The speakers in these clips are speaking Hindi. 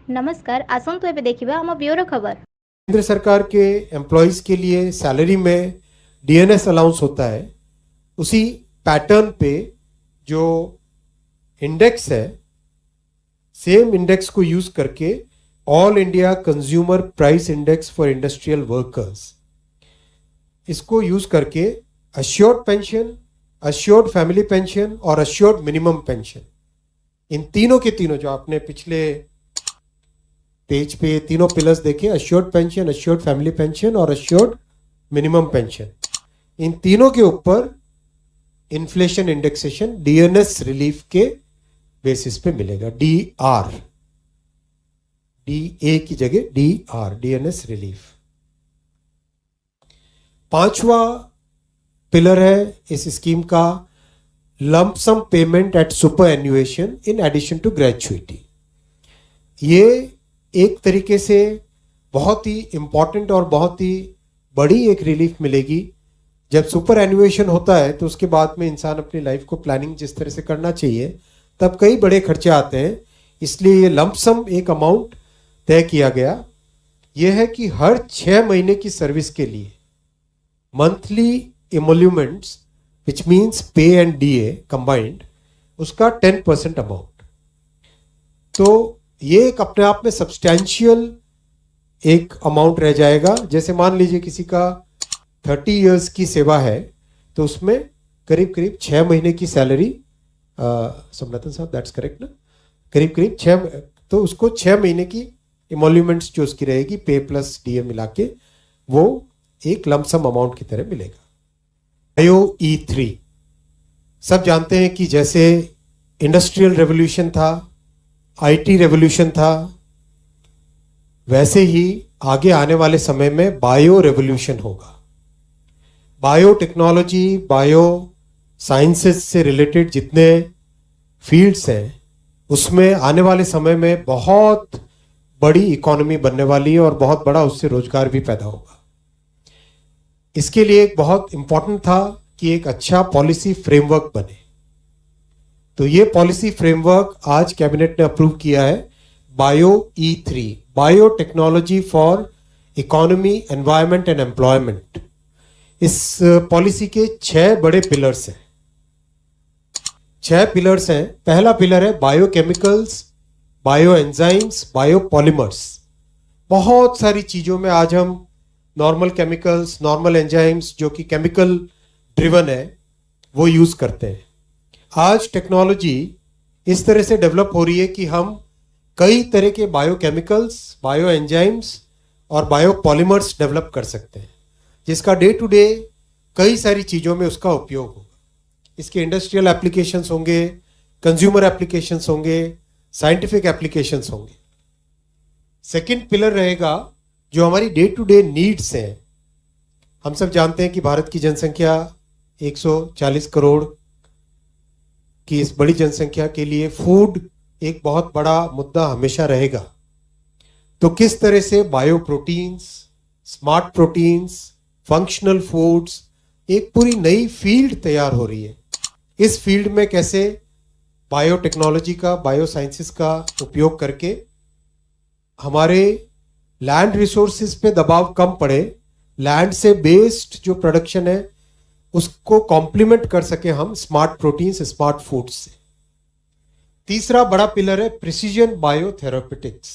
नमस्कार आसंतु एबे देखिबा हम ब्यूरो खबर। केंद्र सरकार के एम्प्लॉयज के लिए सैलरी में डीएनएस अलाउंस होता है, उसी पैटर्न पे जो इंडेक्स है, सेम इंडेक्स को यूज करके all India consumer price index for industrial workers, इसको यूज करके assured pension, assured family pension और अश्योर्ड मिनिमम पेंशन, इन तीनों के तीनों जो आपने पिछले पेज पे तीनों पिलर्स देखे, assured pension, assured family pension और अश्योर्ड मिनिमम पेंशन, इन तीनों के ऊपर इन्फ्लेशन इंडेक्सेशन डीएनएस रिलीफ के बेसिस पे मिलेगा। डीआर, डीए की जगह डीआर, डीएनएस रिलीफ। पांचवा पिलर है इस स्कीम का lump sum payment at superannuation in addition to gratuity. ये एक तरीके से बहुत ही इंपॉर्टेंट और बहुत ही बड़ी एक रिलीफ मिलेगी। जब सुपर एन्युएशन होता है तो उसके बाद में इंसान अपनी लाइफ को प्लानिंग जिस तरह से करना चाहिए, तब कई बड़े खर्चे आते हैं, इसलिए ये लंप सम एक अमाउंट तय किया गया। यह है कि हर 6 महीने की सर्विस के लिए मंथली इमोल्यूमेंट्स विच मीन्स पे एंड डीए कंबाइंड, उसका 10% अमाउंट। तो ये एक अपने आप में सब्सटैंशियल एक अमाउंट रह जाएगा। जैसे मान लीजिए किसी का 30 इयर्स की सेवा है तो उसमें करीब करीब 6 महीने की सैलरी, सोमनाथन साहब दैट्स करेक्ट ना, करीब करीब 6, तो उसको 6 महीने की इमोल्यूमेंट्स जो उसकी रहेगी पे प्लस डीए मिला के, वो एक लमसम अमाउंट की तरह मिलेगा। बायो E3 सब जानते हैं कि जैसे इंडस्ट्रियल रेवोल्यूशन था, आईटी रेवोल्यूशन था, वैसे ही आगे आने वाले समय में बायो रेवोल्यूशन होगा। बायोटेक्नोलॉजी, बायो साइंसेस से रिलेटेड जितने फील्ड्स हैं, उसमें आने वाले समय में बहुत बड़ी इकोनॉमी बनने वाली है और बहुत बड़ा उससे रोजगार भी पैदा होगा। इसके लिए एक बहुत इंपॉर्टेंट था कि एक अच्छा पॉलिसी फ्रेमवर्क बने। तो ये पॉलिसी फ्रेमवर्क आज कैबिनेट ने अप्रूव किया है, bio E3, biotechnology for economy, environment and employment. इस पॉलिसी के 6 बड़े पिलर्स हैं। 6 पिलर्स हैं। पहला पिलर है बायोकेमिकल्स, बायो एंजाइम्स, बायोपॉलिमर्स। बहुत सारी चीजों में आज हम नॉर्मल केमिकल्स, नॉर्मल एंजाइम्स जो कि केमिकल ड्रिवन है, वो यूज करते हैं। आज टेक्नोलॉजी इस तरह से डेवलप हो रही है कि हम कई तरह के बायोकेमिकल्स, बायो एंजाइम्स और बायोपॉलिमर्स डेवलप कर सकते हैं, जिसका डे टू डे कई सारी चीज़ों में उसका उपयोग होगा। इसके इंडस्ट्रियल एप्लीकेशंस होंगे, कंज्यूमर एप्लीकेशंस होंगे, साइंटिफिक एप्लीकेशंस होंगे। सेकंड पिलर रहेगा जो हमारी डे टू डे नीड्स हैं। हम सब जानते हैं कि भारत की जनसंख्या 140 करोड़ की इस बड़ी जनसंख्या के लिए फूड एक बहुत बड़ा मुद्दा हमेशा रहेगा। तो किस तरह से bio proteins, smart proteins, functional foods, एक पूरी नई फील्ड तैयार हो रही है। इस फील्ड में कैसे बायोटेक्नोलॉजी का, बायो साइंसेस का उपयोग करके हमारे लैंड रिसोर्सेज पे दबाव कम पड़े, लैंड से बेस्ड जो प्रोडक्शन है उसको कॉम्प्लीमेंट कर सके हम स्मार्ट प्रोटीन्स, स्मार्ट फूड्स से। तीसरा बड़ा पिलर है प्रिसीजन बायोथेरापेटिक्स।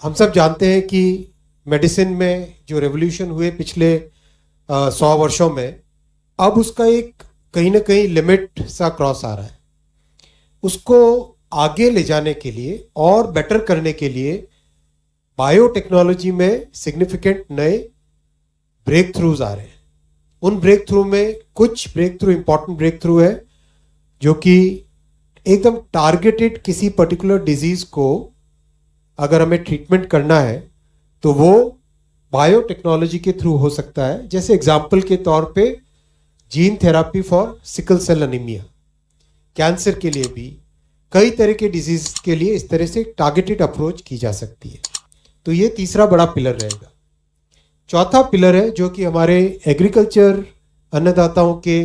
हम सब जानते हैं कि मेडिसिन में जो रेवोल्यूशन हुए पिछले 100 वर्षों में, अब उसका एक कहीं ना कहीं लिमिट सा क्रॉस आ रहा है। उसको आगे ले जाने के लिए और बेटर करने के लिए बायोटेक्नोलॉजी में सिग्निफिकेंट नए ब्रेक थ्रूज आ रहे हैं। उन ब्रेक थ्रू में कुछ breakthrough, important breakthrough है जो कि एकदम टारगेटेड किसी पर्टिकुलर डिजीज को अगर हमें ट्रीटमेंट करना है तो वो बायोटेक्नोलॉजी के थ्रू हो सकता है। जैसे एग्जाम्पल के तौर पे gene therapy for sickle cell anaemia, cancer के लिए भी, कई तरह के डिजीज के लिए इस तरह से टारगेटेड अप्रोच की जा सकती है। तो ये तीसरा बड़ा पिलर रहेगा। चौथा पिलर है जो कि हमारे एग्रीकल्चर, अन्नदाताओं के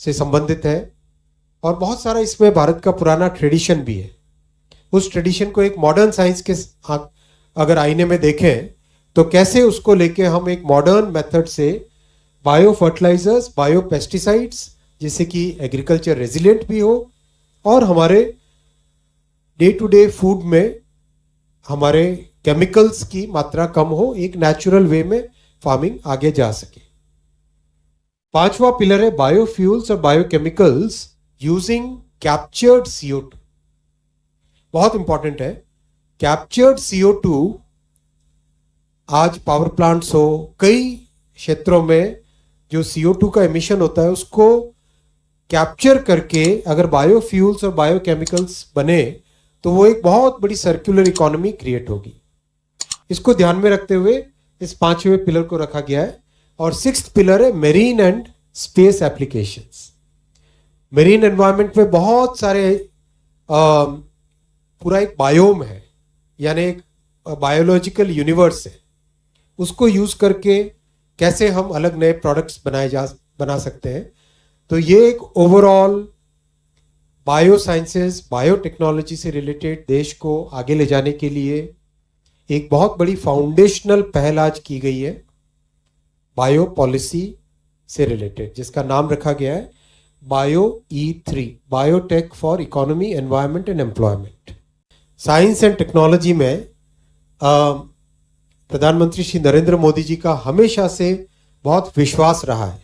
से संबंधित है और बहुत सारा इसमें भारत का पुराना ट्रेडिशन भी है। उस ट्रेडिशन को एक मॉडर्न साइंस के अगर आईने में देखें तो कैसे उसको लेके हम एक मॉडर्न मेथड से बायो फर्टिलाइजर्स, बायो पेस्टिसाइड्स, जिससे कि एग्रीकल्चर रेजिलिएंट भी हो और हमारे डे टू डे फूड में हमारे केमिकल्स की मात्रा कम हो, एक नेचुरल वे में फार्मिंग आगे जा सके। पांचवा पिलर है बायोफ्यूल्स और बायोकेमिकल्स यूजिंग कैप्चर्ड CO2। बहुत इंपॉर्टेंट है। कैप्चर्ड CO2 आज पावर प्लांट्स हो, कई क्षेत्रों में जो CO2 का एमिशन होता है उसको कैप्चर करके अगर बायोफ्यूल्स और बायोकेमिकल्स बने तो वो एक बहुत बड़ी सर्कुलर इकोनॉमी क्रिएट होगी। इसको ध्यान में रखते हुए इस पांचवें पिलर को रखा गया है। और सिक्स्थ पिलर है marine and space applications. Marine environment में बहुत सारे पूरा एक बायोम है, यानी एक बायोलॉजिकल यूनिवर्स है, उसको यूज करके कैसे हम अलग नए प्रोडक्ट्स बना सकते हैं। तो ये एक ओवरऑल बायो साइंसेस, बायोटेक्नोलॉजी से रिलेटेड देश को आगे ले जाने के लिए एक बहुत बड़ी फाउंडेशनल पहल आज की गई है बायो पॉलिसी से रिलेटेड, जिसका नाम रखा गया है bio E3, biotech for economy, environment and employment. Science and technology में प्रधानमंत्री श्री नरेंद्र मोदी जी का हमेशा से बहुत विश्वास रहा है,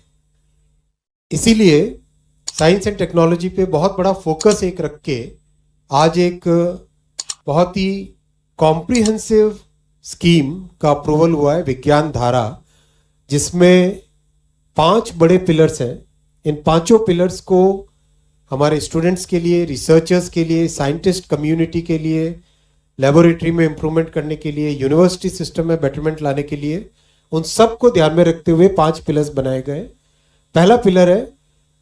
इसीलिए साइंस एंड टेक्नोलॉजी पे बहुत बड़ा फोकस एक रख के आज एक बहुत ही कॉम्प्रिहेंसिव स्कीम का अप्रूवल हुआ है, विज्ञान धारा, जिसमें 5 बड़े पिलर्स हैं। इन पांचों पिलर्स को हमारे स्टूडेंट्स के लिए, रिसर्चर्स के लिए, साइंटिस्ट कम्युनिटी के लिए, लेबोरेटरी में इम्प्रूवमेंट करने के लिए, यूनिवर्सिटी सिस्टम में बेटरमेंट लाने के लिए, उन सब को ध्यान में रखते हुए 5 पिलर्स बनाए गए। पहला पिलर है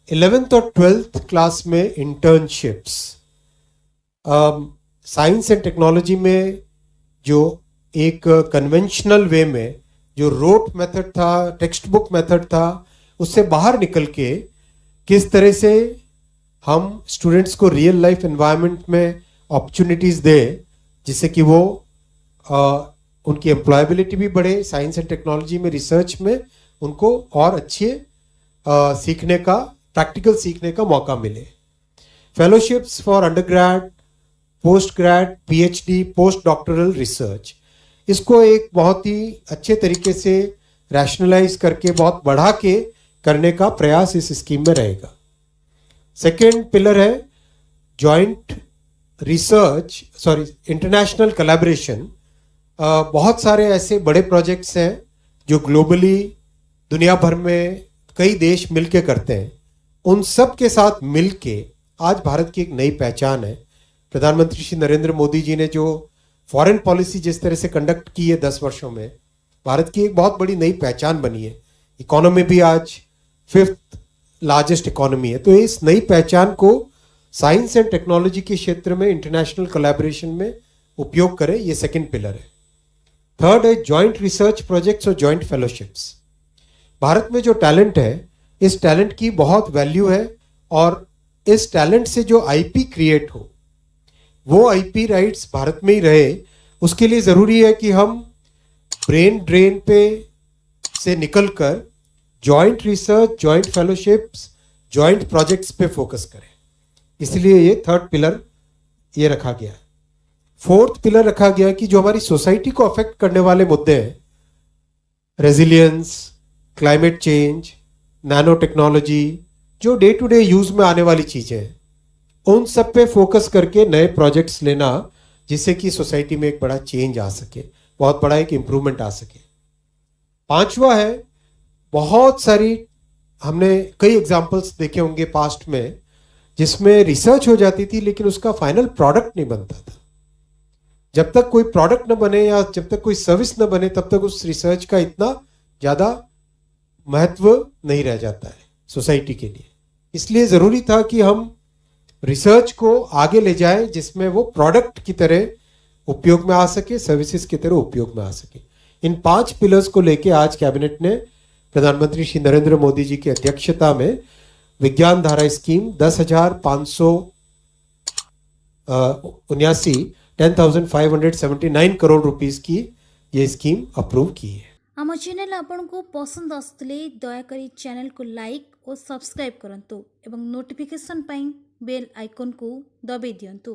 11th और 12th क्लास में इंटर्नशिप्स। साइंस एंड टेक्नोलॉजी में जो एक कन्वेंशनल वे में जो रोट मेथड था, टेक्स्ट बुक मेथड था, उससे बाहर निकल के किस तरह से हम स्टूडेंट्स को रियल लाइफ एनवायरनमेंट में अपॉर्चुनिटीज दें, जिससे कि वो उनकी एम्प्लॉयबिलिटी भी बढ़े, साइंस एंड टेक्नोलॉजी में, रिसर्च में उनको और अच्छे सीखने का, प्रैक्टिकल सीखने का मौका मिले। Fellowships for undergrad, post grade, PhD, post doctoral research, इसको एक बहुत ही अच्छे तरीके से रैशनलाइज करके बहुत बढ़ा के करने का प्रयास इस स्कीम में रहेगा। सेकेंड पिलर है जॉइंट रिसर्च, इंटरनेशनल कोलैबोरेशन। बहुत सारे ऐसे बड़े प्रोजेक्ट्स हैं जो ग्लोबली दुनिया भर में कई देश मिलके करते हैं। उन सब के साथ मिलके आज भारत की एक नई पहचान है। प्रधानमंत्री श्री नरेंद्र मोदी जी ने जो फॉरेन पॉलिसी जिस तरह से कंडक्ट की है 10 वर्षों में, भारत की एक बहुत बड़ी नई पहचान बनी है। इकोनॉमी भी आज 5th लार्जेस्ट इकोनॉमी है। तो इस नई पहचान को साइंस एंड टेक्नोलॉजी के क्षेत्र में इंटरनेशनल कोलैबोरेशन में उपयोग करें, ये सेकंड पिलर है। थर्ड है जॉइंट रिसर्च प्रोजेक्ट्स और जॉइंट फेलोशिप्स। भारत में जो टैलेंट है, इस टैलेंट की बहुत वैल्यू है और इस टैलेंट से जो IP क्रिएट हो, वो IP राइट्स भारत में ही रहे। उसके लिए जरूरी है कि हम ब्रेन ड्रेन पे से निकलकर joint research, joint fellowships, joint projects पे फोकस करें। इसलिए ये थर्ड पिलर ये रखा गया है। फोर्थ पिलर रखा गया कि जो हमारी सोसाइटी को अफेक्ट करने वाले मुद्दे हैं, resilience, climate change, nano technology, जो डे टू डे यूज में आने वाली चीजें हैं, उन सब पे फोकस करके नए प्रोजेक्ट्स लेना, जिससे कि सोसाइटी में एक बड़ा चेंज आ सके, बहुत बड़ा एक इंप्रूवमेंट आ सके। पांचवा है, बहुत सारी हमने कई एग्जांपल्स देखे होंगे पास्ट में जिसमें रिसर्च हो जाती थी लेकिन उसका फाइनल प्रोडक्ट नहीं बनता था। जब तक कोई प्रोडक्ट न बने या जब तक कोई सर्विस न बने तब तक उस रिसर्च का इतना ज़्यादा महत्व नहीं रह जाता है सोसाइटी के लिए। इसलिए ज़रूरी था कि हम रिसर्च को आगे ले जाएं जिसमें वो प्रोडक्ट की तरह उपयोग में आ सके, सर्विसेज की तरह उपयोग में आ सके। इन 5 पिलर्स को लेके आज कैबिनेट ने प्रधानमंत्री श्री नरेंद्र मोदी जी की अध्यक्षता में विज्ञान धारा स्कीम 10,500 79 10,579 करोड़ रुपीस की ये स्कीम अप्रूव की है। आम चैनल आपन को पसंद आसुतले दयाकरी चैनल को लाइक और सब्सक्राइब करंतु एवं नोटिफिकेशन पाई बेल आइकन को दबाई दियंतु।